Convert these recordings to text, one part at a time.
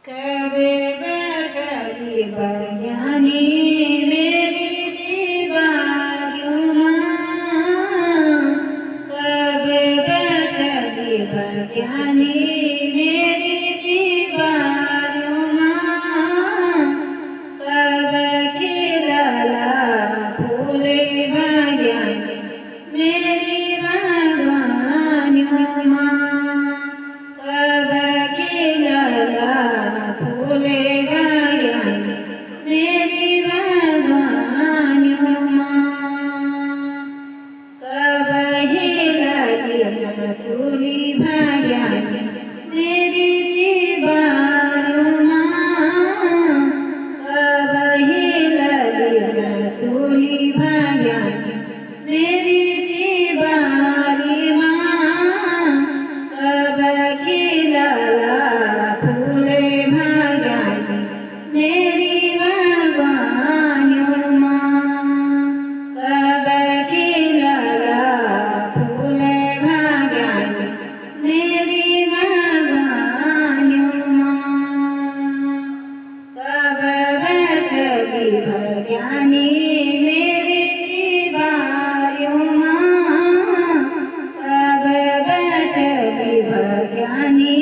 कबे बैठली बयानी मेरी दीवारों माँ, कबे बैठली बयानी मेरी दीवारों माँ, कब खिलला फूले बयानी मेरी बागवानियों माँ, कब खिलला फूले बयानी मेरी बागवानियों माँ, कब हिलली मधुली बयानी मेरी दीवारों माँ, कब हिलली मधुली बयानी मेरी दीवारी माँ, कब खिलला फूले बयानी मेरी बागवानियों माँ, कब खिलला फूले बयानी मेरी बागवानियों माँ, कब बैठली बयानी मेरी दीवारों माँ, कब बैठली बयानी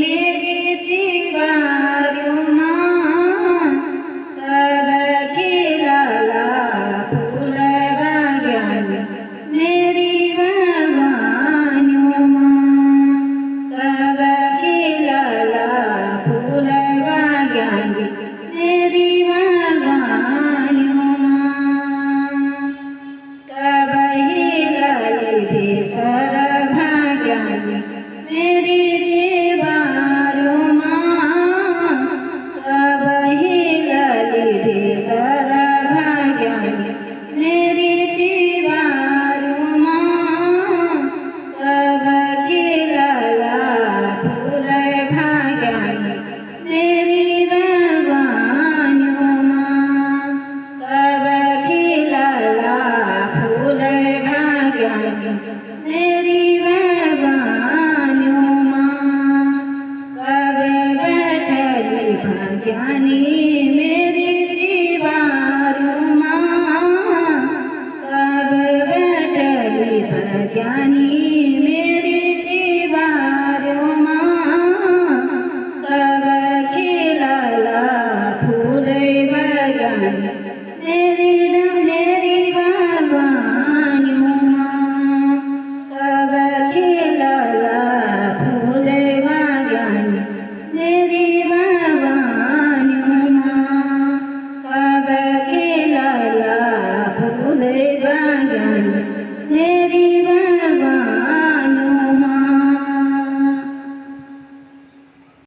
मेरी दीवारों माँ, कब खिलला फूले बयानी मेरी बागवानियों माँ, कब खिलला फूले बयानी मेरी बागवानियों माँ, कब हिलली बेसर बयानी मेरी दीवारों माँ, कब हिलली बेसर बयानी मेरी दीवारों माँ, कब खिलला फूले बयानी मेरी बागवानियों माँ, कब खिलला फूले बयानी मेरी बागवानियों माँ, कब बैठली बयानी